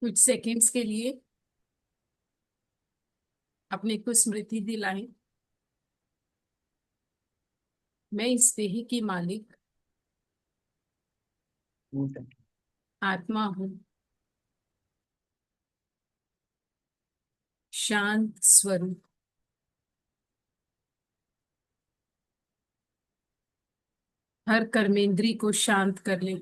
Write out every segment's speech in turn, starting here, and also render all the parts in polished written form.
कुछ सेकंड्स के लिए अपने को स्मृति दिलाएं। मैं इस देह की मालिक आत्मा हूँ, शांत स्वरूप। हर कर्मेंद्री को शांत कर ले।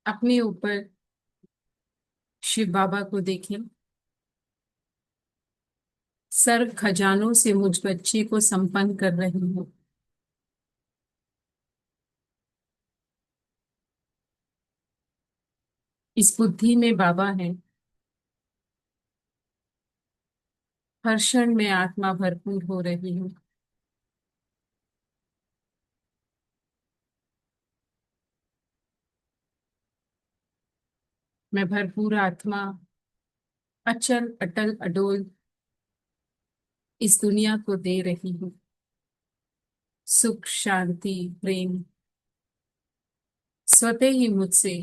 अपने ऊपर शिव बाबा को देखें। सर्व खजानों से मुझ बच्चे को संपन्न कर रही हूँ। इस बुद्धि में बाबा है। हर क्षण में आत्मा भरपूर हो रही हूँ। मैं भरपूर आत्मा अचल अटल अडोल इस दुनिया को दे रही हूँ। सुख शांति प्रेम स्वतः ही मुझसे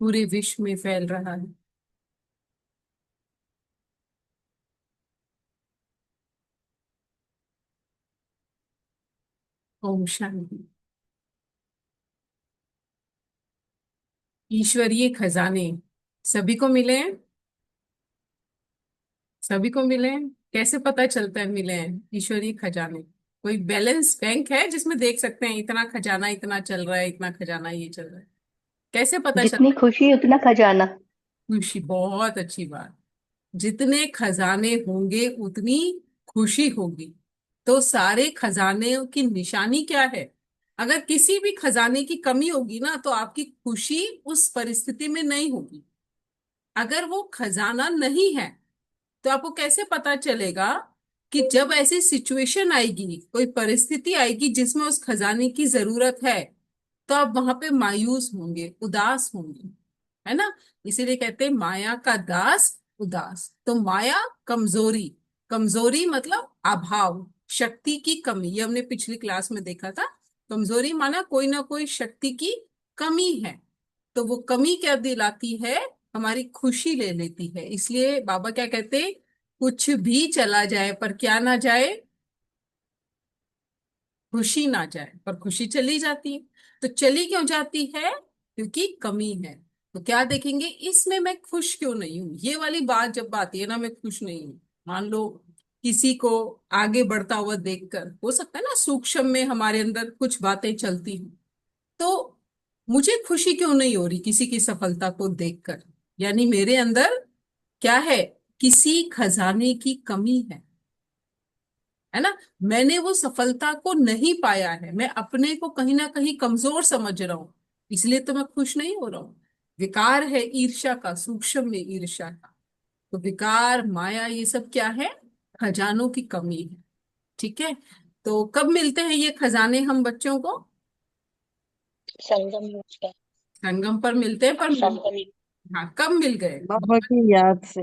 पूरे विश्व में फैल रहा है। ओम शांति। ईश्वरीय खजाने सभी को मिले हैं। सभी को मिले हैं। कैसे पता चलता है मिले हैं ईश्वरीय खजाने? कोई बैलेंस बैंक है जिसमें देख सकते हैं इतना खजाना इतना चल रहा है, इतना खजाना ये चल रहा है? कैसे पता जितनी चलता है? खुशी उतना खजाना। खुशी, बहुत अच्छी बात। जितने खजाने होंगे उतनी खुशी होगी। तो सारे खजाने की निशानी क्या है? अगर किसी भी खजाने की कमी होगी ना तो आपकी खुशी उस परिस्थिति में नहीं होगी। अगर वो खजाना नहीं है तो आपको कैसे पता चलेगा कि जब ऐसी सिचुएशन आएगी, कोई परिस्थिति आएगी जिसमें उस खजाने की जरूरत है, तो आप वहां पे मायूस होंगे, उदास होंगे, है ना? इसीलिए कहते हैं माया का दास उदास। तो माया कमजोरी, कमजोरी मतलब अभाव, शक्ति की कमी। ये हमने पिछली क्लास में देखा था। कमजोरी माना कोई ना कोई शक्ति की कमी है। तो वो कमी क्या दिलाती है? हमारी खुशी ले लेती है। इसलिए बाबा क्या कहते हैं? कुछ भी चला जाए पर क्या ना जाए? खुशी ना जाए पर खुशी चली जाती है। तो चली क्यों जाती है? क्योंकि कमी है। तो क्या देखेंगे, इसमें मैं खुश क्यों नहीं हूं? ये वाली बात जब आती है ना, मैं खुश नहीं हूं। मान लो किसी को आगे बढ़ता हुआ देखकर, हो सकता है ना सूक्ष्म में हमारे अंदर कुछ बातें चलती हैं, तो मुझे खुशी क्यों नहीं हो रही किसी की सफलता को देखकर? यानी मेरे अंदर क्या है? किसी खजाने की कमी है ना? मैंने वो सफलता को नहीं पाया है, मैं अपने को कहीं ना कहीं कमजोर समझ रहा हूं, इसलिए तो मैं खुश नहीं हो रहा हूं। विकार है ईर्ष्या का, सूक्ष्म में ईर्ष्या का। तो विकार माया ये सब क्या है? खजानों की कमी है। ठीक है। तो कब मिलते हैं ये खजाने हम बच्चों को? संगम है। संगम पर मिलते हैं, पर संगम। हाँ, कब मिल गए? बाबा की याद से,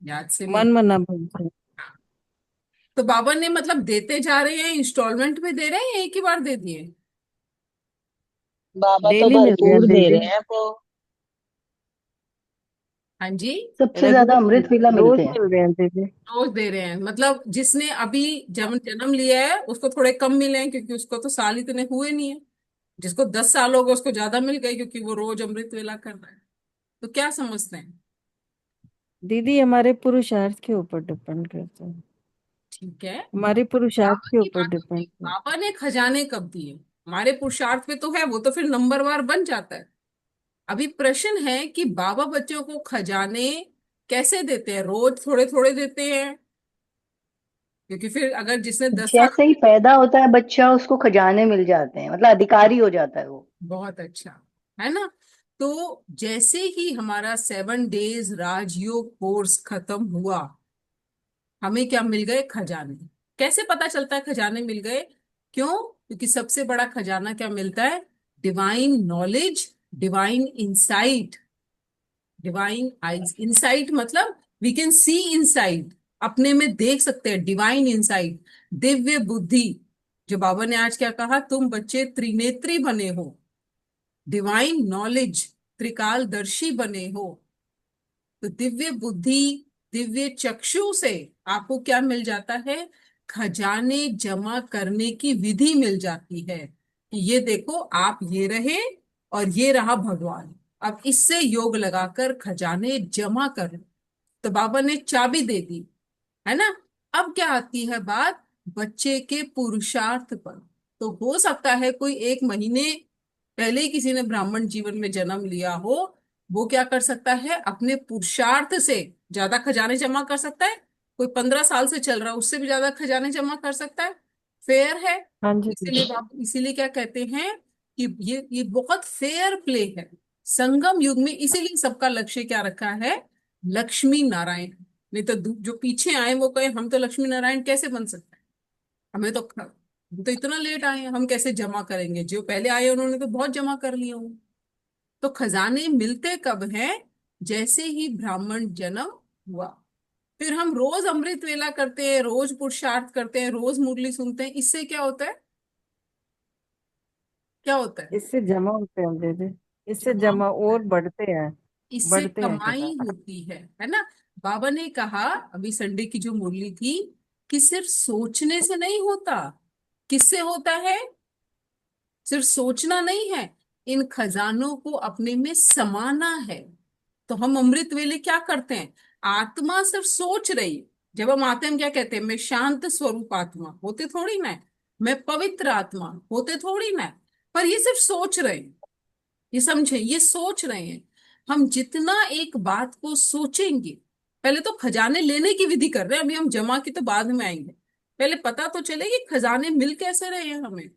याद से मन मिल। मना भूल से। तो बाबा ने मतलब देते जा रहे हैं, इंस्टॉलमेंट में दे रहे हैं या एक ही बार दे दिए? बाबा तो डेली मिल रहे हैं भरपूर दे दीदी। रहे हैं वो। हाँ जी। सबसे ज्यादा रेगुलर अमृत वेला रोज मिलते हैं। मिल रहे हैं दीदी। रोज दे रहे हैं मतलब जिसने अभी जन्म जन्म लिया है उसको थोड़े कम मिले हैं, क्योंकि उसको तो साल इतने हुए नहीं है। जिसको 10 साल हो गए उसको ज्यादा मिल गए, क्योंकि वो रोज अमृत वेला कर रहा है। तो क्या समझते हैं? दीदी हमारे पुरुषार्थ के ऊपर डिपेंड करता है। ठीक है। हमारे पुरुषार्थ बाबा के की ऊपर बात होती डिपेंड है, करता है। बाबा ने खजाने कब दिए? हमारे पुरुषार्थ पे तो है, वो तो फिर नंबरवार बन जाता है। अभी प्रश्न है कि बाबा बच्चों को खजाने कैसे देते हैं? रोज थोड़े थोड़े देते हैं, क्योंकि फिर अगर जिसने 10 साल। जैसे ही पैदा होता है बच्चा उसको खजाने मिल जाते हैं, मतलब अधिकारी हो जाता है वो। बहुत अच्छा, है ना? तो जैसे ही हमारा 7 डेज राजयोग कोर्स खत्म हुआ, हमें क्या मिल गए? खजाने। कैसे पता चलता है खजाने मिल गए? क्यों? क्योंकि सबसे बड़ा खजाना क्या मिलता है? Divine knowledge, divine insight. Divine eyes, insight मतलब वी कैन सी इनसाइड, अपने में देख सकते हैं। डिवाइन इंसाइट, दिव्य बुद्धि। जो बाबा ने आज क्या कहा, तुम बच्चे त्रिनेत्री बने हो। डिवाइन नॉलेज, त्रिकालदर्शी बने हो, तो दिव्य बुद्धि, दिव्य चक्षु से आपको क्या मिल जाता है? खजाने जमा करने की विधि मिल जाती है कि ये देखो, आप ये रहे और ये रहा भगवान, अब इससे योग लगाकर खजाने जमा कर लो। तो बाबा ने चाबी दे दी, है ना। अब क्या आती है बात? बच्चे के पुरुषार्थ पर। तो हो सकता है कोई 1 महीने पहले ही किसी ने ब्राह्मण जीवन में जन्म लिया हो, वो क्या कर सकता है? अपने पुरुषार्थ से ज्यादा खजाने जमा कर सकता है। कोई 15 साल से चल रहा है, उससे भी ज्यादा खजाने जमा कर सकता है। फेयर है। हाँ जी इसीलिए दीदी। इसीलिए क्या कहते हैं कि ये बहुत फेयर प्ले है संगम युग में। इसीलिए सबका लक्ष्य क्या रखा है? लक्ष्मी नारायण। नहीं तो जो पीछे आए वो कहे हम तो लक्ष्मी नारायण कैसे बन सकते हैं, हम तो इतना लेट आए हैं, हम कैसे जमा करेंगे? जो पहले आए उन्होंने तो बहुत जमा कर लिए होंगे। तो खजाने मिलते कब हैं? जैसे ही ब्राह्मण जन्म हुआ। फिर हम रोज अमृत वेला करते हैं, रोज पुरुषार्थ करते हैं, रोज मुरली सुनते हैं, इससे क्या होता है? क्या होता है? इससे जमा होते हैं दीदी, इससे जमा जमा होता और है, बढ़ते हैं। इससे बढ़ते हैं कमाई खजाना। होती है ना। बाबा ने कहा अभी संडे की जो मुरली थी कि सिर्फ सोचने से नहीं होता। किससे होता है? सिर्फ सोचना नहीं है, इन खजानों को अपने में समाना है। तो हम अमृत वेले क्या करते हैं? आत्मा सिर्फ सोच रही है। जब हम आते हैं हम क्या कहते हैं? मैं शांत स्वरूप आत्मा, होते थोड़ी ना है। मैं पवित्र आत्मा, होते थोड़ी ना है। पर ये सिर्फ सोच रहे हैं। ये समझे, ये सोच रहे हैं। हम जितना एक बात को सोचेंगे, पहले तो खजाने लेने की विधि कर रहे हैं, अभी हम जमा की तो बाद में आएंगे। पहले पता तो चले कि खजाने मिल कैसे रहे हैं हमें।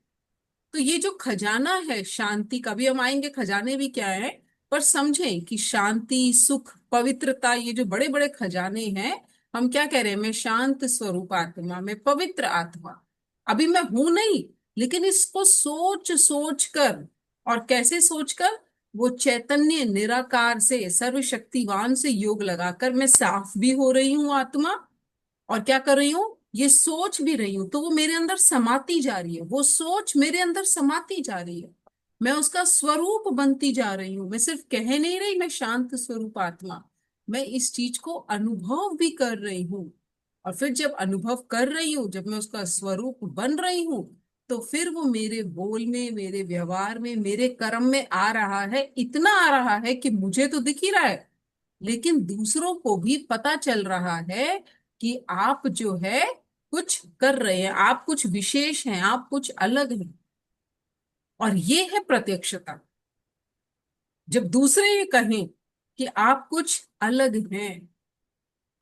तो ये जो खजाना है शांति का, भी हम आएंगे खजाने भी क्या है। पर समझें कि शांति, सुख, पवित्रता, ये जो बड़े बड़े खजाने हैं, हम क्या कह रहे हैं? मैं शांत स्वरूप आत्मा, मैं पवित्र आत्मा। अभी मैं हूं नहीं, लेकिन इसको सोच सोच कर, और कैसे सोच कर? वो चैतन्य निराकार से, सर्वशक्तिवान से योग लगाकर मैं साफ भी हो रही हूँ आत्मा। और क्या कर रही हूँ? ये सोच भी रही हूं, तो वो मेरे अंदर समाती जा रही है, वो सोच मेरे अंदर समाती जा रही है। मैं उसका स्वरूप बनती जा रही हूँ। मैं सिर्फ कह नहीं रही मैं शांत स्वरूप आत्मा, मैं इस चीज को अनुभव भी कर रही हूँ। और फिर जब अनुभव कर रही हूँ, जब मैं उसका स्वरूप बन रही हूँ, तो फिर वो मेरे बोल में, मेरे व्यवहार में, मेरे कर्म में आ रहा है। इतना आ रहा है कि मुझे तो दिख ही रहा है, लेकिन दूसरों को भी पता चल रहा है कि आप जो है कुछ कर रहे हैं, आप कुछ विशेष हैं, आप कुछ अलग हैं। और ये है प्रत्यक्षता। जब दूसरे ये कहें कि आप कुछ अलग हैं,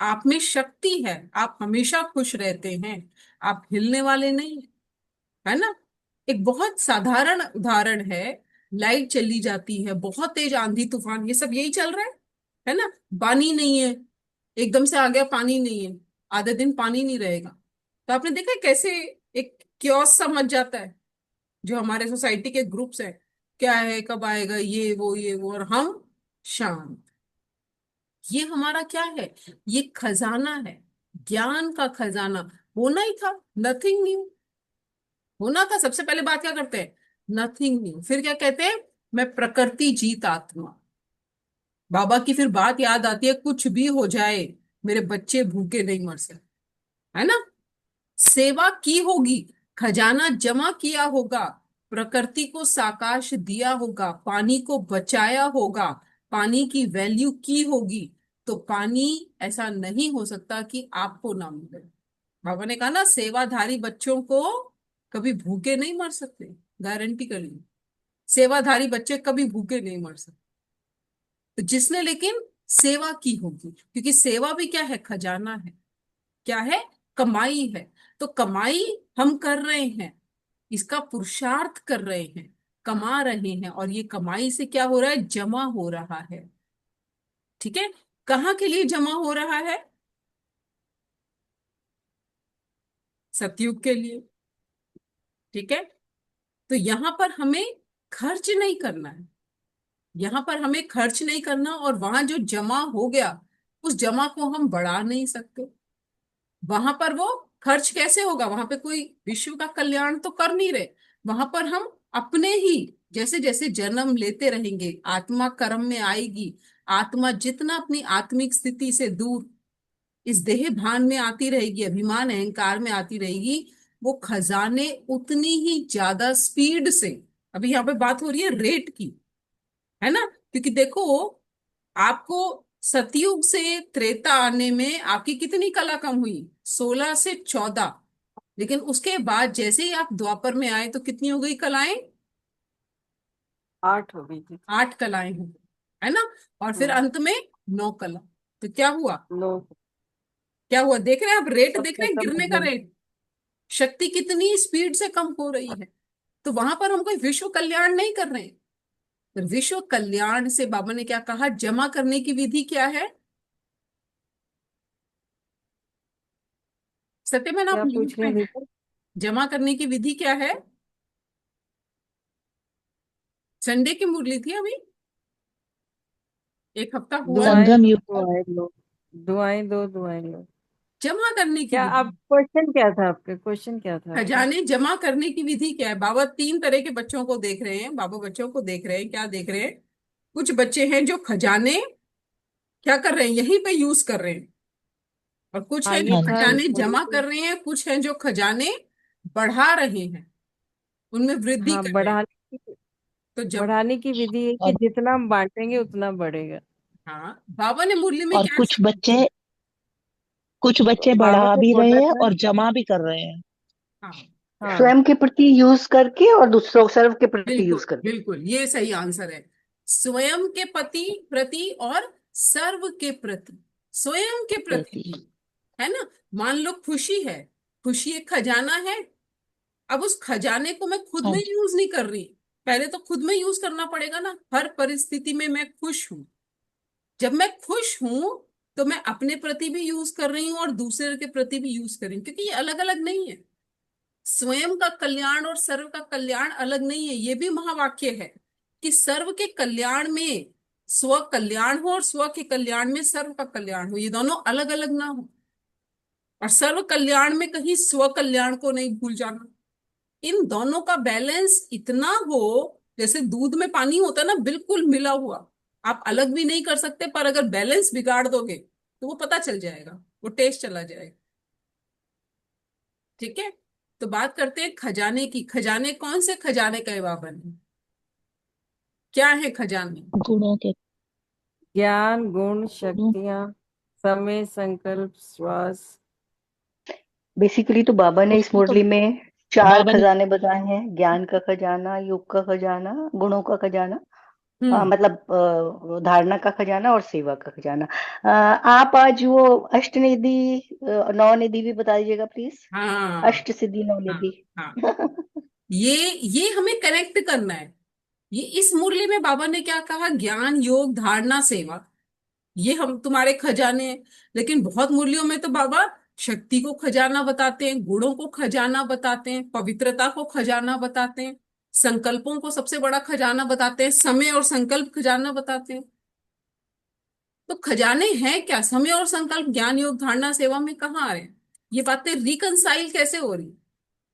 आप में शक्ति है, आप हमेशा खुश रहते हैं, आप हिलने वाले नहीं हैं, है ना। एक बहुत साधारण उदाहरण है। लाइट चली जाती है, बहुत तेज आंधी तूफान, ये सब यही चल रहा है ना। पानी नहीं है, एकदम से आ गया पानी नहीं है, आधे दिन पानी नहीं रहेगा। तो आपने देखा है कैसे एक क्योस सा मच जाता है। जो हमारे सोसाइटी के ग्रुप्स हैं, क्या है, कब आएगा, ये वो, और हम शांत। ये हमारा क्या है? ये खजाना है, ज्ञान का खजाना। होना ही था, नथिंग न्यू। होना था। सबसे पहले बात क्या करते हैं? Nothing new. फिर क्या कहते हैं? मैं प्रकृति जीत आत्मा। बाबा की फिर बात याद आती है, कुछ भी हो जाए मेरे बच्चे भूखे नहीं मर सकते, है ना। सेवा की होगी, खजाना जमा किया होगा, प्रकृति को साकाश दिया होगा, पानी को बचाया होगा, पानी की वैल्यू की होगी, तो पानी ऐसा नहीं हो सकता कि आपको ना मिले। बाबा ने कहा ना, सेवाधारी बच्चों को कभी भूखे नहीं मर सकते, गारंटी कर ली। सेवाधारी बच्चे कभी भूखे नहीं मर सकते। तो जिसने लेकिन सेवा की होगी, क्योंकि सेवा भी क्या है? खजाना है। क्या है? कमाई है। तो कमाई हम कर रहे हैं, इसका पुरुषार्थ कर रहे हैं, कमा रहे हैं, और ये कमाई से क्या हो रहा है? जमा हो रहा है। ठीक है। कहाँ के लिए जमा हो रहा है? सतयुग के लिए। ठीक है। तो यहां पर हमें खर्च नहीं करना है, यहां पर हमें खर्च नहीं करना, और वहां जो जमा हो गया, उस जमा को हम बढ़ा नहीं सकते। वहां पर वो खर्च कैसे होगा? वहां पे कोई विश्व का कल्याण तो कर नहीं रहे, वहां पर हम अपने ही जैसे जैसे जन्म लेते रहेंगे, आत्मा कर्म में आएगी, आत्मा जितना अपनी आत्मिक स्थिति से दूर इस देह भान में आती रहेगी, अभिमान अहंकार में आती रहेगी, वो खजाने उतनी ही ज्यादा स्पीड से, अभी यहाँ पे बात हो रही है रेट की, है ना, क्योंकि देखो आपको सतयुग से त्रेता आने में आपकी कितनी कला कम हुई, 16 से 14, लेकिन उसके बाद जैसे ही आप द्वापर में आए तो कितनी हो गई कलाएं, 8 हो गई थी। 8 कलाएं हो गई, है ना, और फिर हम्म। अंत में 9 कला। तो क्या हुआ, लोग क्या हुआ, देख रहे हैं आप, रेट सब देख रहे हैं, खत्म हो गिरने का गए। रेट, शक्ति कितनी स्पीड से कम हो रही है। तो वहां पर हम कोई विश्व कल्याण नहीं कर रहे हैं। तो विश्व कल्याण से बाबा ने क्या कहा, जमा करने की विधि क्या है, सत्यमेन आप क्या म्यूट पूछ पे रहे हैं हैं, दीदी? जमा करने की विधि क्या है, संडे की मुरली थी अभी, एक हफ्ता हुआ नहीं, दुआएं संगम दो, युग पर। दुआएं लो। दुआएं दो, दुआएं लो। जमा करने की क्या आप, विधि, क्वेश्चन क्या था आपका? क्वेश्चन क्या था आपका? खजाने जमा करने की विधि क्या है। बाबा 3 तरह के बच्चों को देख रहे हैं, बाबा बच्चों को देख रहे हैं, क्या देख रहे हैं, कुछ बच्चे हैं जो खजाने क्या कर रहे हैं, यहीं पे यूज कर रहे हैं, और कुछ हाँ, हैं जो ये हाँ था जी। खजाने इसमें जमा लेकिन। कर रहे हैं, कुछ हैं जो खजाने बढ़ा रहे हैं, उनमें वृद्धि हाँ, कर रहे हैं। तो जब, बढ़ाने की विधि है कि और जितना हम बांटेंगे उतना बढ़ेगा। हाँ बाबा ने मुरली में और क्या, कुछ बच्चे बाबा बढ़ा ने भी बोला रहे हैं था। और जमा भी कर रहे हैं। हाँ हाँ। स्वयं के प्रति यूज करके और दूसरों सर्व के प्रति बिल्कुल यूज करके। बिल्कुल, ये सही आंसर है, स्वयं के पति प्रति और सर्व के प्रति, स्वयं के प्रति प्रति। भी, है ना। मान लो खुशी है, खुशी एक खजाना है, अब उस खजाने को मैं खुद हाँ में जी। यूज नहीं कर रही, पहले तो खुद में यूज करना पड़ेगा ना, हर परिस्थिति में मैं खुश हूं, जब मैं खुश हूं तो मैं अपने प्रति भी यूज कर रही हूँ और दूसरे के प्रति भी यूज कर रही हूँ, क्योंकि ये अलग अलग नहीं है, स्वयं का कल्याण और सर्व का कल्याण अलग नहीं है, ये भी महावाक्य है कि सर्व के कल्याण में स्व कल्याण हो और स्व के कल्याण में सर्व का कल्याण हो, ये दोनों अलग अलग ना हो, और सर्व कल्याण में कहीं स्व कल्याण को नहीं भूल जाना, इन दोनों का बैलेंस इतना हो, जैसे दूध में पानी होता है ना, बिल्कुल मिला हुआ, आप अलग भी नहीं कर सकते, पर अगर बैलेंस बिगाड़ दोगे तो वो पता चल जाएगा, वो टेस्ट चला जाएगा। ठीक है, तो बात करते हैं खजाने की, खजाने कौन से खजाने का बाबा ने, क्या है खजाने, गुणों के। ज्ञान, गुण, गुणों। शक्तियां, समय, संकल्प, श्वास। बेसिकली तो बाबा ने इस उसमें तो मुरली में 4 बाबा ने। खजाने बताए हैं, ज्ञान का खजाना, योग का खजाना, गुणों का खजाना, हम्म, मतलब धारणा का खजाना और सेवा का खजाना। आप आज वो अष्टनिधि, 9 निधि भी बता दीजिएगा प्लीज। हाँ अष्ट सिद्धि 9 हाँ निधि। हाँ, ये ये हमें कनेक्ट करना है, ये इस मुरली में बाबा ने क्या कहा, ज्ञान योग धारणा सेवा, ये हम तुम्हारे खजाने हैं, लेकिन बहुत मुरलियों में तो बाबा शक्ति को खजाना बताते हैं, गुणों को खजाना बताते हैं, पवित्रता को खजाना बताते हैं, संकल्पों को सबसे बड़ा खजाना बताते हैं, समय और संकल्प खजाना बताते हैं। तो खजाने हैं क्या, समय और संकल्प ज्ञान योग धारणा सेवा में कहाँ आ रहे हैं, ये बातें रिकनसाइल कैसे हो रही,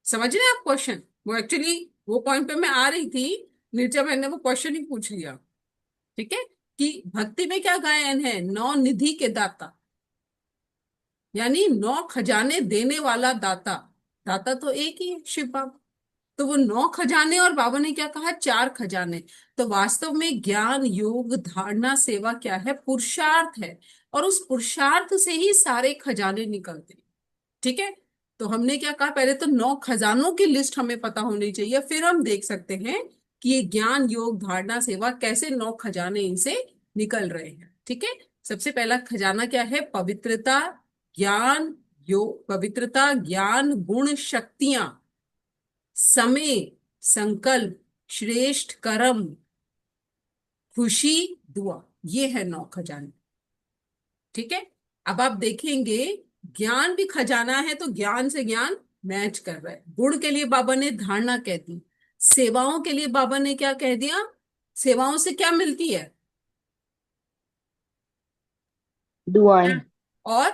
समझ रहे हैं आप क्वेश्चन, वो एक्चुअली वो पॉइंट पे मैं आ रही थी, नीरजा मैंने वो क्वेश्चन ही पूछ लिया। ठीक है, कि भक्ति में क्या गायन है, 9 निधि के दाता, यानी 9 खजाने देने वाला दाता, दाता तो एक ही है, शिव बाबा, तो वो 9 खजाने, और बाबा ने क्या कहा, 4 खजाने। तो वास्तव में ज्ञान योग धारणा सेवा क्या है, पुरुषार्थ है, और उस पुरुषार्थ से ही सारे खजाने निकलते हैं। ठीक है, तो हमने क्या कहा, पहले तो 9 खजानों की लिस्ट हमें पता होनी चाहिए, फिर हम देख सकते हैं कि ये ज्ञान योग धारणा सेवा कैसे 9 खजाने इनसे निकल रहे हैं। ठीक है, सबसे पहला खजाना क्या है, पवित्रता, ज्ञान, योग, पवित्रता, ज्ञान, गुण, शक्तियां, समय, संकल्प, श्रेष्ठ कर्म, खुशी, दुआ, ये है 9 खजाने। ठीक है, अब आप देखेंगे ज्ञान भी खजाना है, तो ज्ञान से ज्ञान मैच कर रहा है, गुण के लिए बाबा ने धारणा कह दी, सेवाओं के लिए बाबा ने क्या कह दिया, सेवाओं से क्या मिलती है, दुआएं। और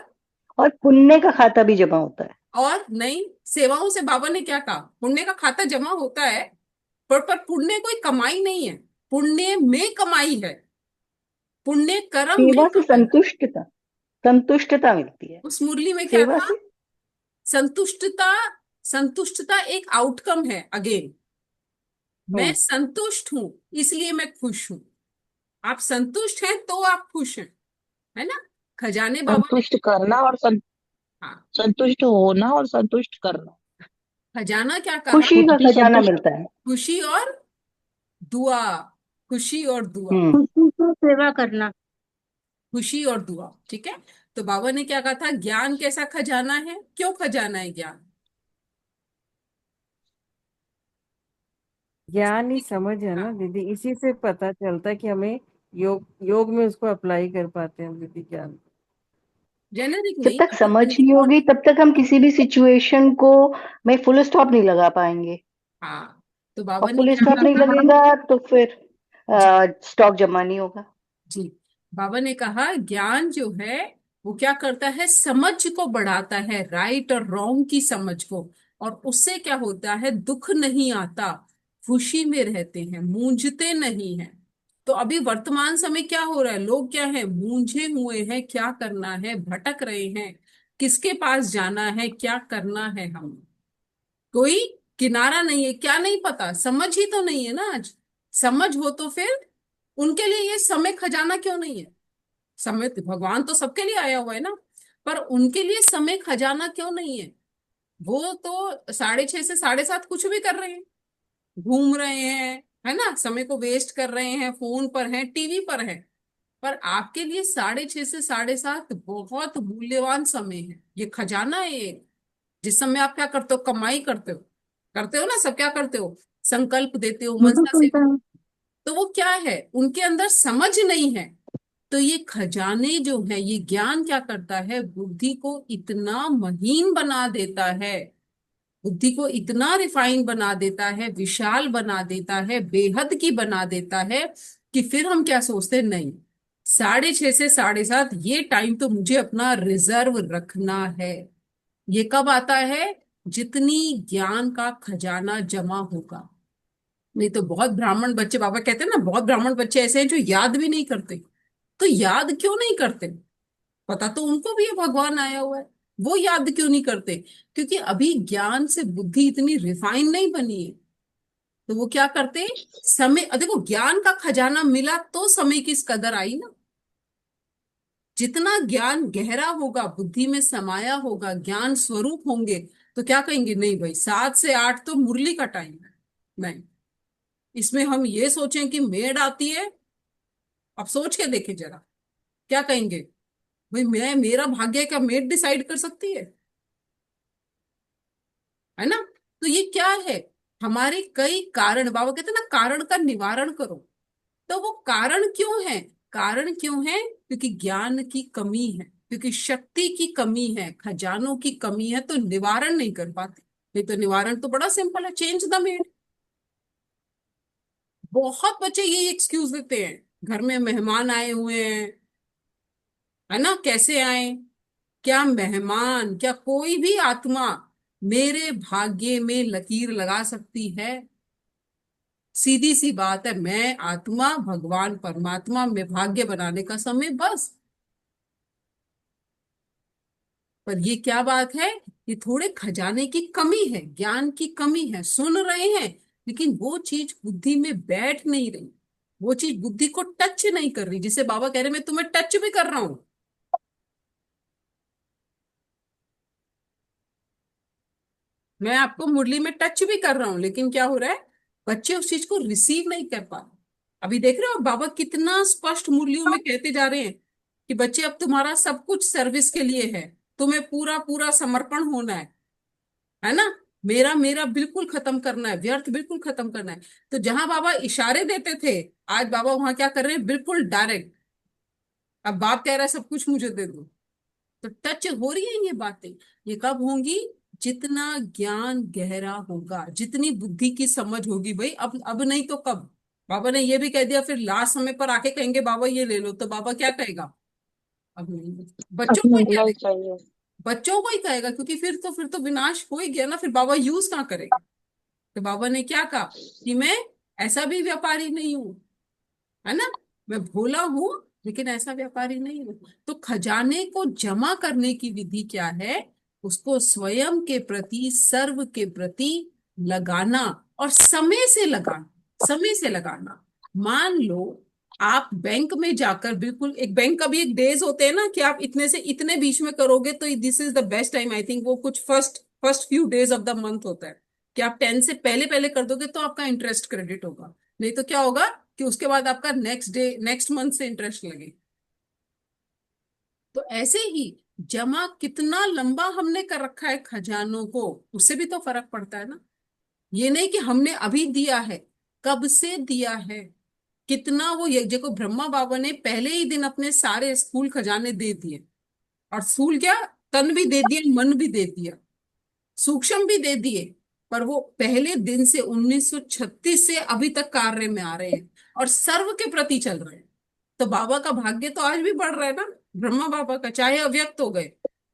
और पुण्य का खाता भी जमा होता है। नहीं, सेवाओं से बाबा ने क्या कहा, पुण्य का खाता जमा होता है, पर पुण्य कोई कमाई नहीं है, पुण्य में कमाई है, पुण्य कर्म में सेवा से कमाई। संतुष्टता मिलती है। उस मुरली में क्या सेवा था? से। संतुष्टता। संतुष्टता एक आउटकम है अगेन। मैं हम्म। संतुष्ट हूं, इसलिए मैं खुश हूं। आप संतुष्ट हैं तो आप खुश हैं, है ना? खजाने बाबा ने, संतुष्ट करना और हाँ, संतुष्ट होना और संतुष्ट करना। खजाना क्या कहा? खुशी खुद का भी खजाना संतुष्ट। मिलता है। खुशी और दुआ। खुशी और दुआ। हम्म। खुशी से सेवा करना। खुशी और दुआ, ठीक है। तो बाबा ने क्या कहा था? ज्ञान कैसा खजाना है? क्यों खजाना है ज्ञान? ज्ञान ही समझ है ना हाँ, दीदी, इसी से पता चलता है कि हमें योग योग में उसको अप्लाई कर पाते हैं दीदी, ज्ञान। जेनेरिक जब नहीं, तक अभी समझ नहीं अनुभव। होगी तब तक हम किसी भी सिचुएशन को में फुल स्टॉप नहीं लगा पाएंगे। हाँ, तो बाबा और ने फुल क्या स्टॉप नहीं कहा? लगेगा तो फिर जी, स्टॉक जमा नहीं होगा। जी। बाबा ने कहा ज्ञान जो है वो क्या करता है? समझ को बढ़ाता है, राइट और रॉन्ग की समझ को। और उससे क्या होता है? दुख नहीं आता, खुशी में रहते हैं, मूंझते नहीं हैं। तो अभी वर्तमान समय क्या हो रहा है? लोग क्या है? मूंझे हुए हैं, क्या करना है, भटक रहे हैं, किसके पास जाना है, क्या करना है। हम कोई किनारा नहीं है, क्या नहीं पता, समझ ही तो नहीं है ना आज। समझ हो तो फिर उनके लिए ये समय खजाना क्यों नहीं है? समय तो भगवान तो सबके लिए आया हुआ है ना, पर उनके लिए समय खजाना क्यों नहीं है? वो तो 6:30 से 7:30 कुछ भी कर रहे हैं, घूम रहे हैं, है ना, समय को वेस्ट कर रहे हैं, फोन पर हैं, टीवी पर हैं। पर आपके लिए 6:30 से 7:30 बहुत मूल्यवान समय है, ये खजाना है ये। जिस समय आप क्या करते हो? कमाई करते हो ना, सब क्या करते हो? संकल्प देते हो, बिल्कुल मनसा सुनता सेवा। हूँ। तो वो क्या है? उनके अंदर समझ नहीं है। तो ये खजाने जो है, ये ज्ञान क्या करता है? बुद्धि को इतना महीन बना देता है, बुद्धि को इतना रिफाइन बना देता है, विशाल बना देता है, बेहद की बना देता है, कि फिर हम क्या सोचते हैं? नहीं, 6:30 से 7:30 ये टाइम तो मुझे अपना रिजर्व रखना है। ये कब आता है? जितनी ज्ञान का खजाना जमा होगा। नहीं तो बहुत ब्राह्मण बच्चे, बाबा कहते हैं ना, बहुत ब्राह्मण बच्चे ऐसे हैं जो याद भी नहीं करते। तो याद क्यों नहीं करते? पता तो उनको भी है भगवान आया हुआ है, वो याद क्यों नहीं करते? क्योंकि अभी ज्ञान से बुद्धि इतनी रिफाइन नहीं बनी है। तो वो क्या करते? समय, देखो, ज्ञान का खजाना मिला तो समय की कदर आई ना। जितना ज्ञान गहरा होगा, बुद्धि में समाया होगा, ज्ञान स्वरूप होंगे, तो क्या कहेंगे? नहीं भाई, 7 से 8 तो मुरली का टाइम है। नहीं, इसमें हम ये सोचें कि मेड आती है, अब सोच के देखे जरा, क्या कहेंगे? भाई मैं, मेरा भाग्य क्या मेड डिसाइड कर सकती है ना? तो ये क्या है? हमारे कई कारण, बाबा कहते हैं ना, कारण का निवारण करो। तो वो कारण क्यों है? कारण क्यों है? क्योंकि ज्ञान की कमी है, क्योंकि शक्ति की कमी है, खजानों की कमी है, तो निवारण नहीं कर पाते। नहीं तो निवारण तो बड़ा सिंपल है, चेंज द मेड। बहुत बच्चे ये एक्सक्यूज देते हैं, घर में मेहमान आए हुए हैं, है ना, कैसे आए? क्या मेहमान, क्या कोई भी आत्मा मेरे भाग्य में लकीर लगा सकती है? सीधी सी बात है, मैं आत्मा, भगवान परमात्मा में भाग्य बनाने का समय बस। पर ये क्या बात है? ये थोड़े खजाने की कमी है, ज्ञान की कमी है, सुन रहे हैं, लेकिन वो चीज बुद्धि में बैठ नहीं रही, वो चीज बुद्धि को टच नहीं कर रही। जिसे बाबा कह रहे मैं तुम्हें टच भी कर रहा हूं, मैं आपको मुरली में टच भी कर रहा हूं, लेकिन क्या हो रहा है? बच्चे उस चीज को रिसीव नहीं कर पा रहे। अभी देख रहे हो बाबा कितना स्पष्ट मुरलियों में कहते जा रहे हैं कि बच्चे, अब तुम्हारा सब कुछ सर्विस के लिए है, तुम्हें पूरा पूरा समर्पण होना है ना, मेरा मेरा बिल्कुल खत्म करना है, व्यर्थ बिल्कुल खत्म करना है। तो जहां बाबा इशारे देते थे, आज बाबा वहां क्या कर रहे हैं? बिल्कुल डायरेक्ट। अब बाप कह रहा है सब कुछ मुझे दे दो। तो टच हो रही है ये बातें। ये कब होंगी? जितना ज्ञान गहरा होगा, जितनी बुद्धि की समझ होगी। भाई अब नहीं तो कब? बाबा ने ये भी कह दिया, फिर लास्ट समय पर आके कहेंगे बाबा ये ले लो, तो बाबा क्या कहेगा? अब नहीं, बच्चों अब को ही नहीं। कह नहीं देगा, चाहिए। बच्चों को ही कहेगा, क्योंकि फिर तो विनाश हो ही गया ना, फिर बाबा यूज कहाँ करेगा? तो बाबा ने क्या कहा कि मैं ऐसा भी व्यापारी नहीं हूं, है ना, मैं भोला हूं लेकिन ऐसा व्यापारी नहीं हूं। तो खजाने को जमा करने की विधि क्या है? उसको स्वयं के प्रति, सर्व के प्रति लगाना, और समय से लगाना, समय से लगाना। मान लो आप बैंक में जाकर, बिल्कुल एक बैंक का भी एक डेज होते हैं ना कि आप इतने से इतने बीच में करोगे तो this is the best time, I think वो कुछ first first few days of the month होता है कि आप 10 से पहले पहले कर दोगे तो आपका इंटरेस्ट क्रेडिट होगा, नहीं तो क्या होगा कि उसके बाद आपका नेक्स्ट डे, नेक्स्ट मंथ से इंटरेस्ट लगे। तो ऐसे ही जमा कितना लंबा हमने कर रखा है खजानों को, उससे भी तो फर्क पड़ता है ना। ये नहीं कि हमने अभी दिया है, कब से दिया है, कितना वो, ये देखो ब्रह्मा बाबा ने पहले ही दिन अपने सारे स्कूल खजाने दे दिए, और स्थूल क्या, तन भी दे दिया, मन भी दे दिया, सूक्ष्म भी दे दिए, पर वो पहले दिन से 1936 से अभी तक कार्य में आ रहे हैं और सर्व के प्रति चल रहे हैं। तो बाबा का भाग्य तो आज भी बढ़ रहा है ना, ब्रह्मा बाबा का, चाहे अव्यक्त हो गए,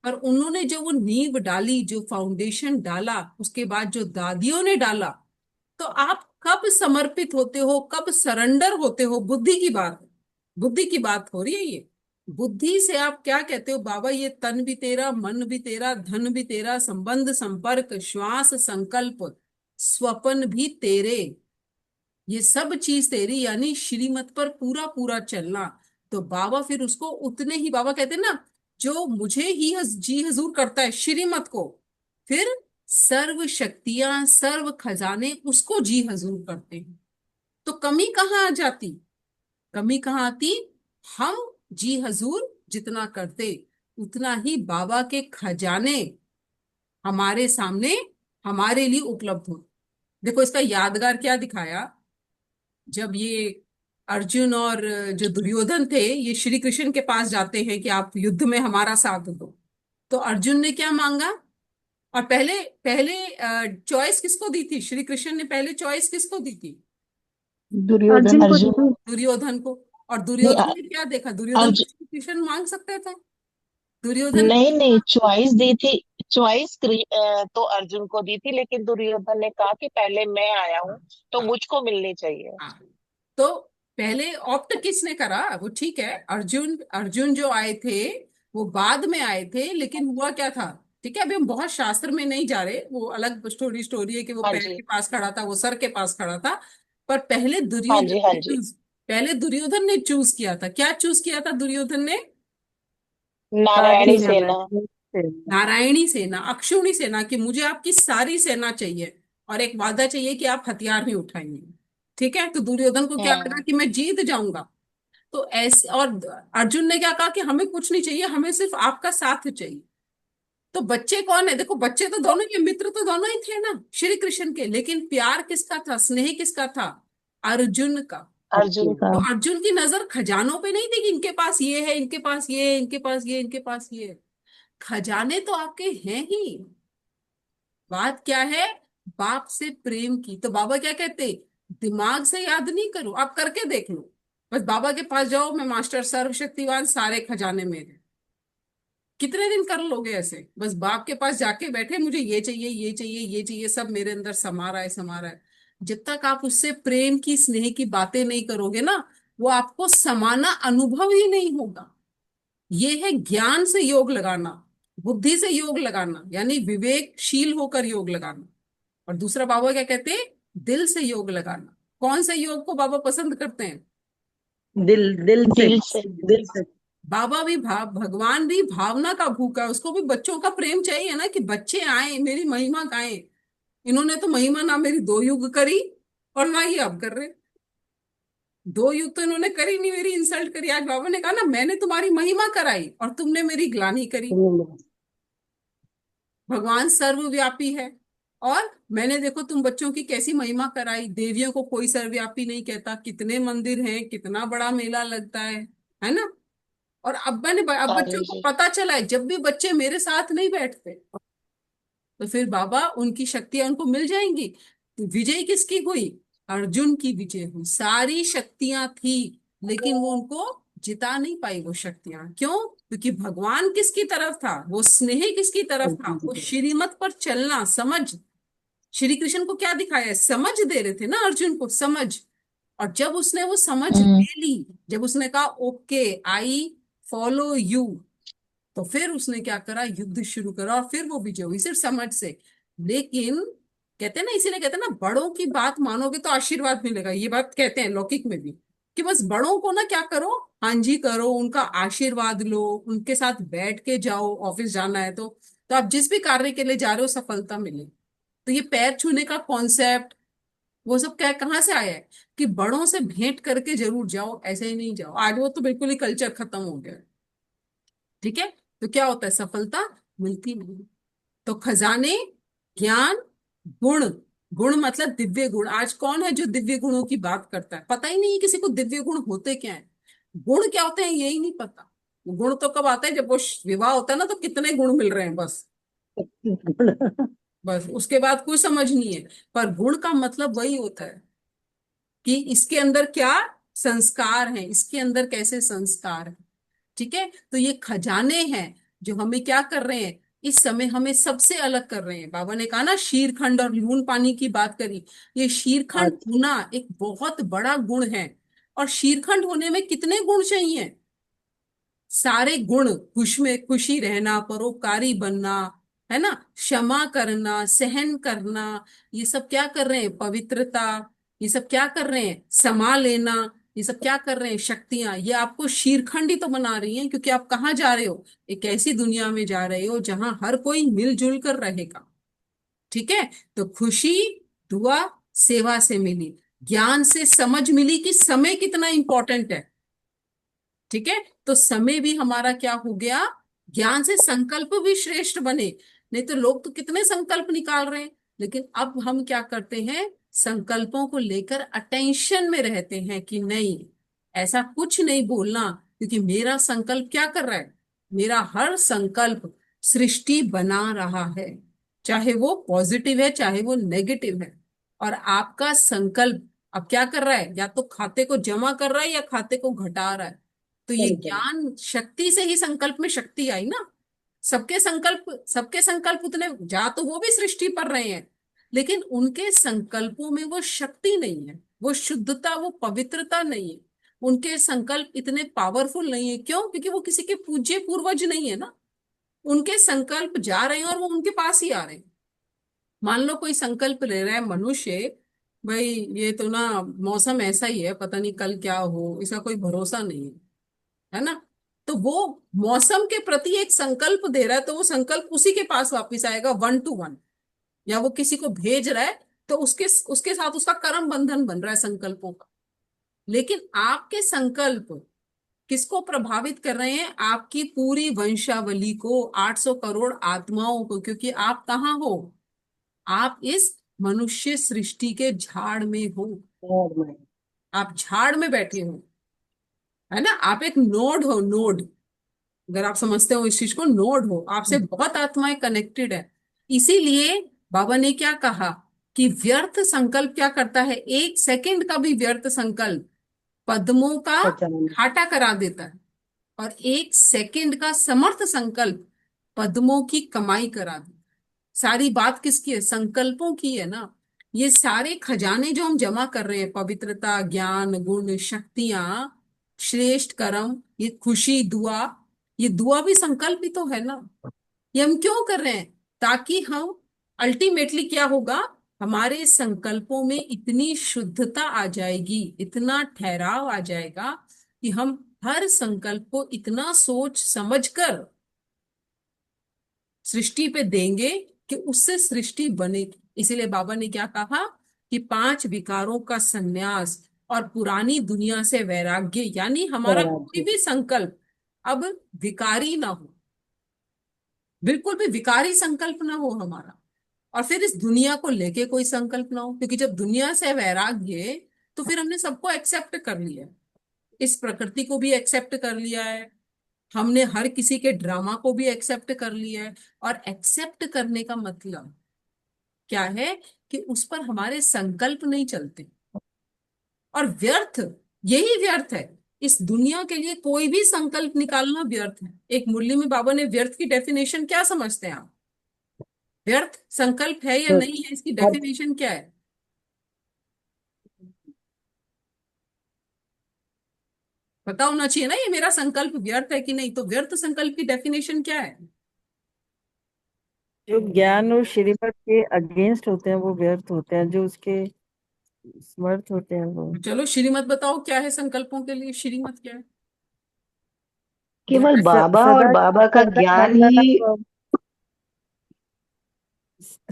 पर उन्होंने जो वो नींव डाली, जो फाउंडेशन डाला, उसके बाद जो दादियों ने डाला, तो आप कब समर्पित होते हो, कब सरेंडर होते हो, बुद्धि की बात है, बुद्धि की बात हो रही है ये। बुद्धि से आप क्या कहते हो, बाबा ये तन भी तेरा, मन भी तेरा, धन भी तेरा, संबंध संपर्क श्वास संकल्प स्वपन भी तेरे, ये सब चीज तेरी, यानी श्रीमत पर पूरा पूरा चलना। तो बाबा फिर उसको उतने ही, बाबा कहते हैं ना, जो मुझे ही जी हजूर करता है श्रीमत को, फिर सर्व शक्तियां, सर्व खजाने उसको जी हजूर करते हैं। तो कमी कहाँ आ जाती, कमी कहाँ आती, हम जी हजूर जितना करते उतना ही बाबा के खजाने हमारे सामने हमारे लिए उपलब्ध हो। देखो इसका यादगार क्या दिखाया, जब ये अर्जुन और जो दुर्योधन थे ये श्री कृष्ण के पास जाते हैं कि आप युद्ध में हमारा साथ दो, तो अर्जुन ने क्या मांगा, और पहले पहले चॉइस किसको दी थी, श्री कृष्ण ने पहले चॉइस किसको दी थी, दुर्योधन। अर्जुन को अर्जुन। दीदी। दुर्योधन को। और नहीं दुर्योधन ने क्या देखा, दुर्योधन तो अर्जुन। श्री कृष्ण मांग सकता था, दुर्योधन ने नहीं नहीं, कहा, चॉइस दी थी। चॉइस तो अर्जुन को दी थी, लेकिन दुर्योधन ने कहा कि पहले मैं आया हूँ तो हाँ, मुझको मिलनी चाहिए। हाँ, तो पहले ऑप्ट किसने करा, वो ठीक है, अर्जुन, अर्जुन जो आए थे वो बाद में आए थे, लेकिन हुआ क्या था, ठीक है, अभी हम बहुत शास्त्र में नहीं जा रहे, वो अलग स्टोरी है कि वो हाँ पैर जी। के पास खड़ा था, वो सर के पास खड़ा था। पर पहले हाँ दुर्योधन जी। हाँ ने जी। चूज, पहले दुर्योधन ने चूज किया था, क्या चूज किया था दुर्योधन ने, सारी नारायणी सेना सेना। सेना। नारायणी सेना, अक्षौणी सेना, कि मुझे आपकी सारी सेना चाहिए और एक वादा चाहिए कि आप हथियार नहीं उठाएंगे। ठीक है, तो दुर्योधन को क्या लगा हम्म। कि मैं जीत जाऊंगा, तो ऐसे, और अर्जुन ने क्या कहा कि हमें कुछ नहीं चाहिए, हमें सिर्फ आपका साथ चाहिए। तो बच्चे कौन है, देखो बच्चे तो दोनों के, मित्र तो दोनों ही थे ना श्री कृष्ण के, लेकिन प्यार किसका था, स्नेह किसका था, अर्जुन का। अर्जुन का। तो अर्जुन की नजर खजानों पे नहीं थी कि इनके पास ये है, इनके पास ये है, इनके पास ये, इनके पास ये है। खजाने तो आपके हैं ही, बात क्या है, बाप से प्रेम की। तो बाबा क्या कहते, दिमाग से याद नहीं करो, आप करके देख लो, बस बाबा के पास जाओ, मैं मास्टर सर्वशक्तिवान, सारे खजाने मेरे, कितने दिन कर लोगे ऐसे, बस बाप के पास जाके बैठे, मुझे ये चाहिए, ये चाहिए, ये चाहिए, सब मेरे अंदर समा रहा है, समा रहा है। जब तक आप उससे प्रेम की, स्नेह की बातें नहीं करोगे ना, वो आपको समाना अनुभव ही नहीं होगा। ये है ज्ञान से योग लगाना, बुद्धि से योग लगाना, यानी विवेकशील होकर योग लगाना। और दूसरा बाबा क्या कहते हैं, दिल से योग लगाना। कौन से योग को बाबा पसंद करते हैं, दिल, दिल से, दिल से। दिल से। बाबा भी भगवान भी भावना का भूखा है, उसको भी बच्चों का प्रेम चाहिए ना, कि बच्चे आए मेरी महिमा गाएं। इन्होंने तो महिमा ना मेरी 2 युग करी, और ना ये अब कर रहे, 2 युग तो इन्होंने करी नहीं, मेरी इंसल्ट करी। आज बाबा ने कहा ना, मैंने तुम्हारी महिमा कराई और तुमने मेरी ग्लानि करी। भगवान सर्वव्यापी है, और मैंने देखो तुम बच्चों की कैसी महिमा कराई, देवियों को कोई सर्वव्यापी नहीं कहता, कितने मंदिर हैं, कितना बड़ा मेला लगता है ना। और अब हाँ बच्चों को जी। पता चला है, जब भी बच्चे मेरे साथ नहीं बैठते तो फिर बाबा उनकी शक्तियां उनको मिल जाएंगी। तो विजय किसकी हुई, अर्जुन की विजय हुई, सारी शक्तियां थी, लेकिन वो उनको जिता नहीं पाई वो शक्तियां, क्यों, क्योंकि भगवान किसकी तरफ था, वो स्नेह किसकी तरफ था, वो श्रीमत पर चलना, समझ, श्री कृष्ण को क्या दिखाया है, समझ दे रहे थे ना अर्जुन को, समझ। और जब उसने वो समझ हम्म। ले ली, जब उसने कहा ओके आई फॉलो यू, तो फिर उसने क्या करा, युद्ध शुरू करा, और फिर वो विजय हुई सिर्फ समझ से। लेकिन कहते हैं ना, इसीलिए कहते हैं ना, बड़ों की बात मानोगे तो आशीर्वाद मिलेगा, ये बात कहते हैं लौकिक में भी, कि बस बड़ों को ना क्या करो, हाँ जी करो, उनका आशीर्वाद लो, उनके साथ बैठ के जाओ, ऑफिस जाना है तो आप जिस भी कार्य के लिए जा रहे हो सफलता मिले। तो ये पैर छूने का कॉन्सेप्ट, वो सब क्या कहाँ से आया है, कि बड़ों से भेंट करके जरूर जाओ, ऐसे ही नहीं जाओ। आज वो तो बिल्कुल ही कल्चर खत्म हो गया है। ठीक है, तो क्या होता है, सफलता मिलती नहीं। तो खजाने, ज्ञान, गुण। गुण मतलब दिव्य गुण। आज कौन है जो दिव्य गुणों की बात करता है, पता ही नहीं है किसी को दिव्य गुण होते क्या है, गुण क्या होते हैं यही नहीं पता। गुण तो कब आता है, जब वो विवाह होता है ना, तो कितने गुण मिल रहे हैं बस, बस उसके बाद कुछ समझ नहीं है। पर गुण का मतलब वही होता है कि इसके अंदर क्या संस्कार है, इसके अंदर कैसे संस्कार है। ठीक है, तो ये खजाने हैं जो हमें क्या कर रहे हैं, इस समय हमें सबसे अलग कर रहे हैं। बाबा ने कहा ना, शीरखंड और लून पानी की बात करी, ये शीरखंड अच्छा। होना एक बहुत बड़ा गुण है। और शीरखंड होने में कितने गुण चाहिए, सारे गुण, खुश में खुशी रहना, परोपकारी बनना, है ना, क्षमा करना, सहन करना, ये सब क्या कर रहे हैं, पवित्रता, ये सब क्या कर रहे हैं, समा लेना, ये सब क्या कर रहे हैं, शक्तियां, ये आपको शीरखंडी तो बना रही हैं, क्योंकि आप कहाँ जा रहे हो, एक ऐसी दुनिया में जा रहे हो जहां हर कोई मिलजुल कर रहेगा। ठीक है, तो खुशी, दुआ, सेवा से मिली, ज्ञान से समझ मिली कि समय कितना इंपॉर्टेंट है। ठीक है, तो समय भी हमारा क्या हो गया, ज्ञान से संकल्प भी श्रेष्ठ बने। नहीं तो लोग तो कितने संकल्प निकाल रहे हैं, लेकिन अब हम क्या करते हैं, संकल्पों को लेकर अटेंशन में रहते हैं कि नहीं, ऐसा कुछ नहीं बोलना, क्योंकि मेरा संकल्प क्या कर रहा है, मेरा हर संकल्प सृष्टि बना रहा है, चाहे वो पॉजिटिव है चाहे वो नेगेटिव है। और आपका संकल्प अब क्या कर रहा है, या तो खाते को जमा कर रहा है या खाते को घटा रहा है। तो ये सही बोला। ज्ञान शक्ति से ही संकल्प में शक्ति आई ना। सबके संकल्प उतने जा तो वो भी सृष्टि पर रहे हैं, लेकिन उनके संकल्पों में वो शक्ति नहीं है, वो शुद्धता, वो पवित्रता नहीं है, उनके संकल्प इतने पावरफुल नहीं है। क्यों, क्योंकि वो किसी के पूज्य पूर्वज नहीं है ना। उनके संकल्प जा रहे हैं और वो उनके पास ही आ रहे हैं। मान लो कोई संकल्प ले रहा है मनुष्य, भाई ये तो ना मौसम ऐसा ही है, पता नहीं कल क्या हो, इसका कोई भरोसा नहीं है ना। तो वो मौसम के प्रति एक संकल्प दे रहा है, तो वो संकल्प उसी के पास वापस आएगा 1 to 1। या वो किसी को भेज रहा है, तो उसके उसके साथ उसका कर्म बंधन बन रहा है संकल्पों का। लेकिन आपके संकल्प किसको प्रभावित कर रहे हैं, आपकी पूरी वंशावली को, 800 करोड़ आत्माओं को, क्योंकि आप कहाँ हो, आप इस मनुष्य सृष्टि के झाड़ में हो। और मैं। आप झाड़ में बैठे हो, है ना, आप एक नोड हो, नोड। अगर आप समझते हो इस चीज को, नोड हो, आपसे बहुत आत्माएं कनेक्टेड है। इसीलिए बाबा ने क्या कहा, कि व्यर्थ संकल्प क्या करता है, 1 सेकंड का भी व्यर्थ संकल्प पद्मों का खजाना। घाटा करा देता है। और 1 सेकंड का समर्थ संकल्प पद्मों की कमाई करा देता है। सारी बात किसकी है, संकल्पों की है ना। ये सारे खजाने जो हम जमा कर रहे हैं, पवित्रता, ज्ञान, गुण, शक्तियां, श्रेष्ठ कर्म, ये खुशी, दुआ, ये दुआ भी संकल्प ही तो है ना। ये हम क्यों कर रहे हैं, ताकि हम अल्टीमेटली क्या होगा, हमारे संकल्पों में इतनी शुद्धता आ जाएगी, इतना ठहराव आ जाएगा, कि हम हर संकल्प को इतना सोच समझकर सृष्टि पे देंगे कि उससे सृष्टि बनेगी। इसीलिए बाबा ने क्या कहा, कि 5 विकारों का संन्यास और पुरानी दुनिया से वैराग्य, यानी हमारा कोई वैराग्य। भी संकल्प अब विकारी ना हो, बिल्कुल भी विकारी संकल्प ना हो हमारा। और फिर इस दुनिया को लेके कोई संकल्प ना हो, क्योंकि जब दुनिया से वैराग्य, तो फिर हमने सबको एक्सेप्ट कर लिया है। इस प्रकृति को भी एक्सेप्ट कर लिया है, हमने हर किसी के ड्रामा को भी एक्सेप्ट कर लिया है। और एक्सेप्ट करने का मतलब क्या है, कि उस पर हमारे संकल्प नहीं चलते। और व्यर्थ, यही व्यर्थ है, इस दुनिया के लिए कोई भी संकल्प निकालना व्यर्थ है। एक मुरली में बाबा ने व्यर्थ की डेफिनेशन क्या समझते हैं आप, व्यर्थ संकल्प है या तो नहीं है, इसकी अब डेफिनेशन क्या है? पता होना चाहिए ना, ये मेरा संकल्प व्यर्थ है कि नहीं। तो व्यर्थ संकल्प की डेफिनेशन क्या है? जो ज्ञान और श्रीमत के अगेंस्ट होते हैं वो व्यर्थ होते हैं, जो उसके समर्थ होते हैं वो। चलो श्रीमत बताओ, क्या है संकल्पों के लिए श्रीमत क्या है? केवल बाबा और सदा बाबा का सदा ज्ञान मन ही। लगाना,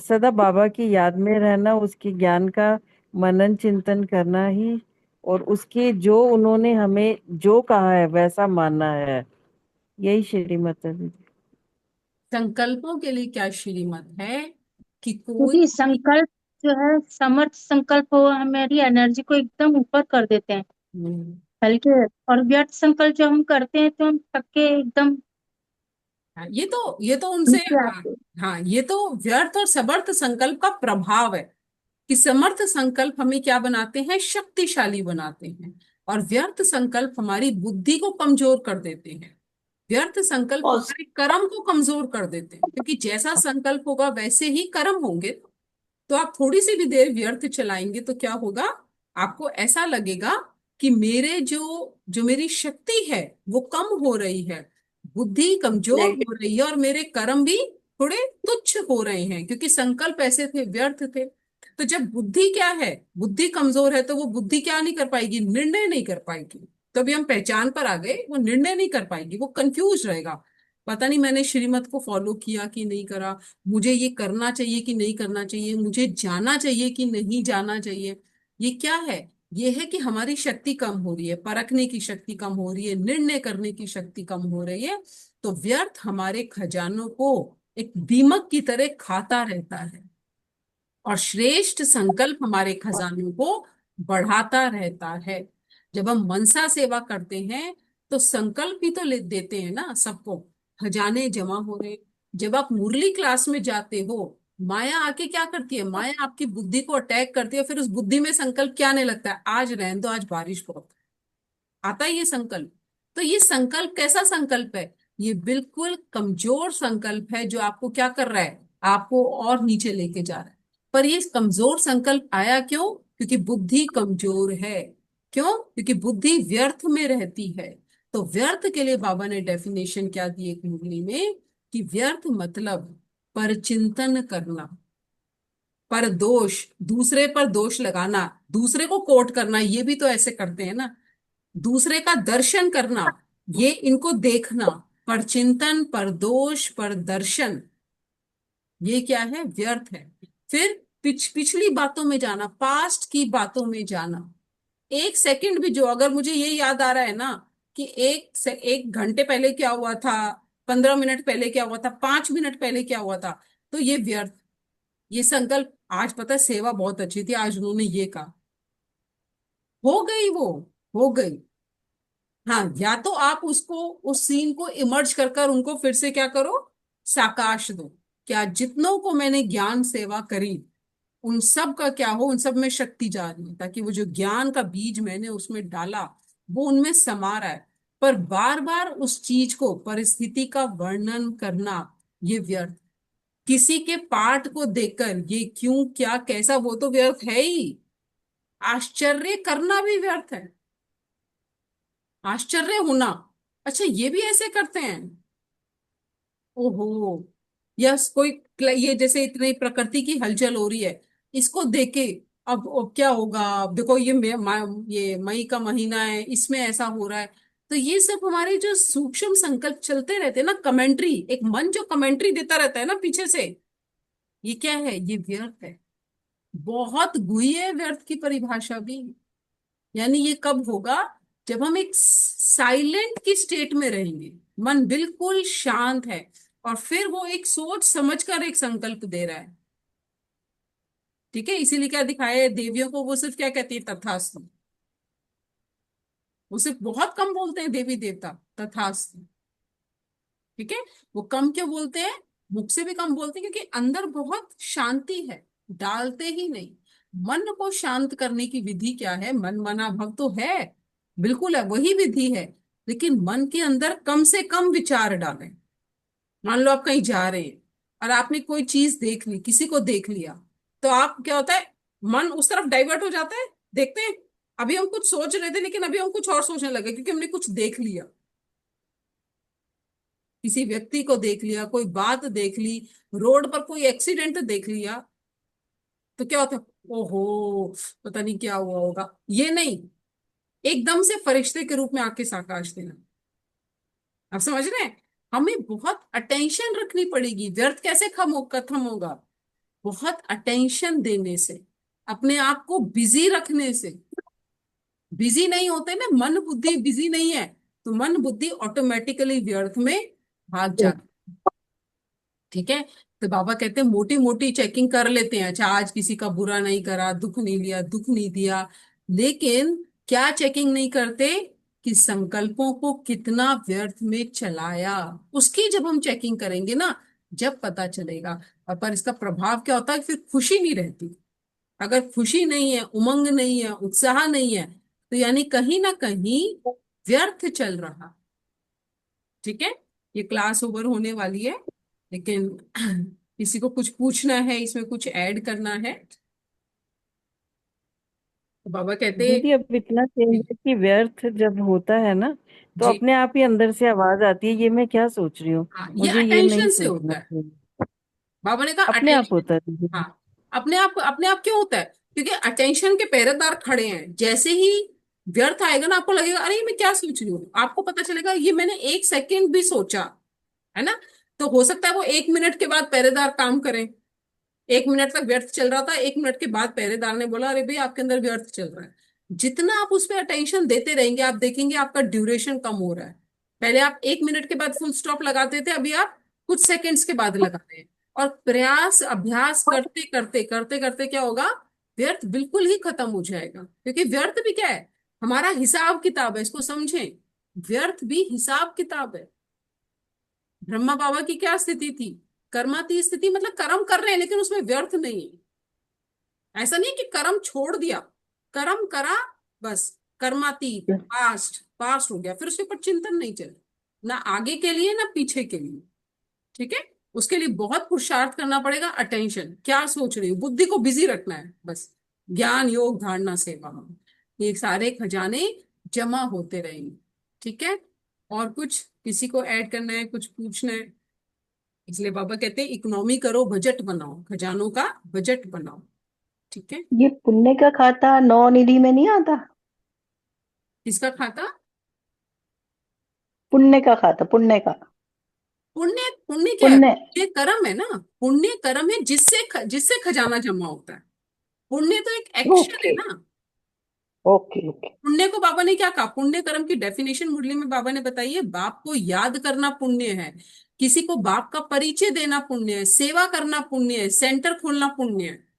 सदा बाबा की याद में रहना, उसके ज्ञान का मनन चिंतन करना ही, और उसके जो उन्होंने हमें जो कहा है वैसा मानना है, यही श्रीमत है दीदी। संकल्पों के लिए क्या श्रीमत है? कि कोई क्योंकि भी संकल्प जो है, समर्थ संकल्प हो हमारी एनर्जी को एकदम ऊपर कर देते हैं, हम्म, हल्के। और व्यर्थ संकल्प जो हम करते हैं तो हम थक के एकदम हाँ, ये तो उनसे, नीचे हाँ। आते हैं। हाँ, ये तो व्यर्थ और समर्थ संकल्प का प्रभाव है कि समर्थ संकल्प हमें क्या बनाते हैं, शक्तिशाली बनाते हैं। और व्यर्थ संकल्प हमारी बुद्धि को कमजोर कर देते हैं। व्यर्थ संकल्प और हमारे कर्म को कमजोर कर देते हैं, क्योंकि जैसा संकल्प होगा वैसे ही कर्म होंगे। तो आप थोड़ी सी भी देर व्यर्थ चलाएंगे तो क्या होगा, आपको ऐसा लगेगा कि मेरे जो जो मेरी शक्ति है वो कम हो रही है, बुद्धि कमजोर नहीं, हो रही है, और मेरे कर्म भी थोड़े तुच्छ हो रहे हैं, क्योंकि संकल्प ऐसे थे, व्यर्थ थे। तो जब बुद्धि क्या है, बुद्धि कमजोर है, तो वो बुद्धि क्या नहीं कर पाएगी, निर्णय नहीं कर पाएगी। तो अभी हम पहचान पर आ गए, वो निर्णय नहीं कर पाएगी, वो कंफ्यूज रहेगा। पता नहीं मैंने श्रीमत को फॉलो किया कि नहीं करा, मुझे ये करना चाहिए कि नहीं करना चाहिए, मुझे जाना चाहिए कि नहीं जाना चाहिए। ये क्या है? ये है कि हमारी शक्ति कम हो रही है, परखने की शक्ति कम हो रही है, निर्णय करने की शक्ति कम हो रही है। तो व्यर्थ हमारे खजानों को एक दीमक की तरह खाता रहता है, और श्रेष्ठ संकल्प हमारे खजानों को बढ़ाता रहता है। जब हम मनसा सेवा करते हैं तो संकल्प ही तो ले देते हैं ना सबको, खजाने जमा हो रहे। जब आप मुरली क्लास में जाते हो, माया आके क्या करती है, माया आपकी बुद्धि को अटैक करती है, फिर उस बुद्धि में संकल्प क्या आने लगता है, आज रहने दो, आज बारिश बहुत है। आता है ये संकल्प। तो ये संकल्प कैसा संकल्प है? ये बिल्कुल कमजोर संकल्प है, जो आपको क्या कर रहा है, आपको और नीचे लेके जा रहा है। पर ये कमजोर संकल्प आया क्यों? क्योंकि बुद्धि कमजोर है। क्यों? क्योंकि बुद्धि व्यर्थ में रहती है। तो व्यर्थ के लिए बाबा ने डेफिनेशन क्या दी एक मुरली में, कि व्यर्थ मतलब परचिंतन करना, पर दोष, दूसरे पर दोष लगाना, दूसरे को कोट करना, ये भी तो ऐसे करते हैं ना, दूसरे का दर्शन करना, ये इनको देखना, पर चिंतन, पर दोष, पर दर्शन, ये क्या है, व्यर्थ है। फिर पिछली बातों में जाना, पास्ट की बातों में जाना। एक सेकंड भी जो, अगर मुझे ये याद आ रहा है ना कि एक घंटे पहले क्या हुआ था, 15 मिनट पहले क्या हुआ था, 5 मिनट पहले क्या हुआ था, तो ये व्यर्थ। ये संकल्प, आज पता है सेवा बहुत अच्छी थी, आज उन्होंने ये कहा, हो गई वो, हो गई। हाँ, या तो आप उसको, उस सीन को इमर्ज कर कर उनको फिर से क्या करो, साकाश दो। क्या जितनों को मैंने ज्ञान सेवा करी, उन सब का क्या हो, उन सब में शक्ति जा रही है, ताकि वो जो ज्ञान का बीज मैंने उसमें डाला वो उनमें समा रहा है। पर बार बार उस चीज को, परिस्थिति का वर्णन करना, ये व्यर्थ। किसी के पाठ को देखकर ये क्यों, क्या, कैसा, वो तो व्यर्थ है ही। आश्चर्य करना भी व्यर्थ है, आश्चर्य होना। अच्छा, ये भी ऐसे करते हैं? ओहो। यस, कोई ये जैसे इतनी प्रकृति की हलचल हो रही है, इसको देखे, अब क्या होगा, अब देखो ये ये मई का महीना है, इसमें ऐसा हो रहा है। तो ये सब हमारे जो सूक्ष्म संकल्प चलते रहते हैं ना, कमेंट्री, एक मन जो कमेंट्री देता रहता है ना पीछे से, ये क्या है, ये व्यर्थ है। बहुत गुही है व्यर्थ की परिभाषा भी। यानी ये कब होगा, जब हम एक साइलेंट की स्टेट में रहेंगे, मन बिल्कुल शांत है, और फिर वो एक सोच समझ कर एक संकल्प दे रहा है। ठीक है, इसीलिए क्या दिखाया है देवियों को, वो सिर्फ क्या कहती है, तथास्तु। वो सिर्फ बहुत कम बोलते हैं देवी देवता, तथास्तु। ठीक है। वो कम क्यों बोलते हैं, मुख से भी कम बोलते हैं, क्योंकि अंदर बहुत शांति है, डालते ही नहीं। मन को शांत करने की विधि क्या है, मन मना भव तो है, बिल्कुल है, वही विधि है। लेकिन मन के अंदर कम से कम विचार डालें। मान लो आप कहीं जा रहे हैं, और आपने कोई चीज देख ली, किसी को देख लिया, तो आप क्या होता है, मन उस तरफ डाइवर्ट हो जाता है। देखते हैं, अभी हम कुछ सोच रहे थे लेकिन अभी हम कुछ और सोचने लगे क्योंकि हमने कुछ देख लिया। किसी व्यक्ति को देख लिया, कोई बात देख ली, रोड पर कोई एक्सीडेंट देख लिया, तो क्या होता है, ओहो पता नहीं क्या हुआ होगा, ये नहीं, एकदम से फरिश्ते के रूप में आके साकाश देना। आप समझ रहे हैं? हमें बहुत अटेंशन रखनी पड़ेगी। व्यर्थ कैसे खत्म होगा? बहुत अटेंशन देने से, अपने आप को बिजी रखने से। बिजी नहीं होते ना, मन बुद्धि बिजी नहीं है, तो मन बुद्धि ऑटोमेटिकली व्यर्थ में भाग जाती। ठीक है, तो बाबा कहते हैं मोटी मोटी चेकिंग कर लेते हैं, अच्छा आज किसी का बुरा नहीं करा, दुख नहीं लिया, दुख नहीं दिया, लेकिन क्या चेकिंग नहीं करते कि संकल्पों को कितना व्यर्थ में चलाया। उसकी जब हम चेकिंग करेंगे ना, जब पता चलेगा। और पर इसका प्रभाव क्या होता है, फिर खुशी नहीं रहती। अगर खुशी नहीं है, उमंग नहीं है, उत्साह नहीं है, तो यानी कहीं ना कहीं व्यर्थ चल रहा। ठीक है, ये क्लास ओवर होने वाली है, लेकिन किसी को कुछ पूछना है, इसमें कुछ ऐड करना है तो बाबा कहते दीदी अब इतना चेंज हैं। है कि व्यर्थ जब होता है ना, तो जी, अपने आप ही अंदर से आवाज आती है, ये मैं क्या सोच रही हूँ, हाँ, ये मुझे ये नहीं अटेंशन से सोचना होता है। चाहिए। बाबा ने कहा अपने आप अटेंशन। होता है दीदी। हाँ, अपने आप क्यों होता है? क्योंकि अटेंशन के पहरेदार खड़े हैं। जैसे ही व्यर्थ आएगा ना, आपको लगेगा अरे ये मैं क्या सोच रही हूँ, आपको पता चलेगा ये मैंने एक सेकंड भी सोचा, है ना। तो हो सकता है वो 1 मिनट के बाद पहरेदार काम करें। 1 मिनट तक व्यर्थ चल रहा था, 1 मिनट के बाद पहरेदार ने बोला अरे भाई आपके अंदर व्यर्थ चल रहा है। जितना आप उस पर अटेंशन देते रहेंगे, आप देखेंगे आपका ड्यूरेशन कम हो रहा है। पहले आप 1 मिनट के बाद फुल स्टॉप लगाते थे, अभी आप कुछ सेकंड्स के बाद लगा रहे हैं। और प्रयास अभ्यास करते करते करते करते क्या होगा, व्यर्थ बिल्कुल ही खत्म हो जाएगा। क्योंकि व्यर्थ भी क्या है, हमारा हिसाब किताब है, इसको समझें। व्यर्थ भी हिसाब किताब है। ब्रह्मा बाबा की क्या स्थिति थी? कर्माती स्थिति, मतलब कर्म कर रहे हैं लेकिन उसमें व्यर्थ नहीं है। ऐसा नहीं कि कर्म छोड़ दिया, कर्म करा, बस कर्मातीत, पास्ट पास्ट हो गया, फिर उसके ऊपर चिंतन नहीं चले, ना आगे के लिए ना पीछे के लिए। ठीक है, उसके लिए बहुत पुरुषार्थ करना पड़ेगा। अटेंशन, क्या सोच रही हूँ, बुद्धि को बिजी रखना है बस। ज्ञान योग धारणा सेवा, ये सारे खजाने जमा होते रहेंगे। ठीक है, और कुछ किसी को ऐड करना है, कुछ पूछना है? इसलिए बाबा कहते हैं इकोनॉमी करो, बजट बनाओ, खजानों का बजट बनाओ। ठीक है, ये पुण्य का खाता नौ निधि में नहीं आता? किसका खाता? पुण्य का खाता, पुण्य का। पुण्य, पुण्य क्या है? पुण्य। पुण्य कर्म है ना। पुण्य कर्म है जिससे जिससे खजाना जमा होता है। पुण्य तो एक एक्शन है ओके। ना। Okay okay. पुण्य को बाबा ने क्या कहा, पुण्य कर्म की डेफिनेशन मुरली में बाबा ने बताई है, बाप को याद करना पुण्य है, किसी को बाप का परिचय देना पुण्य है, सेवा करना पुण्य है, सेंटर खोलना पुण्य है।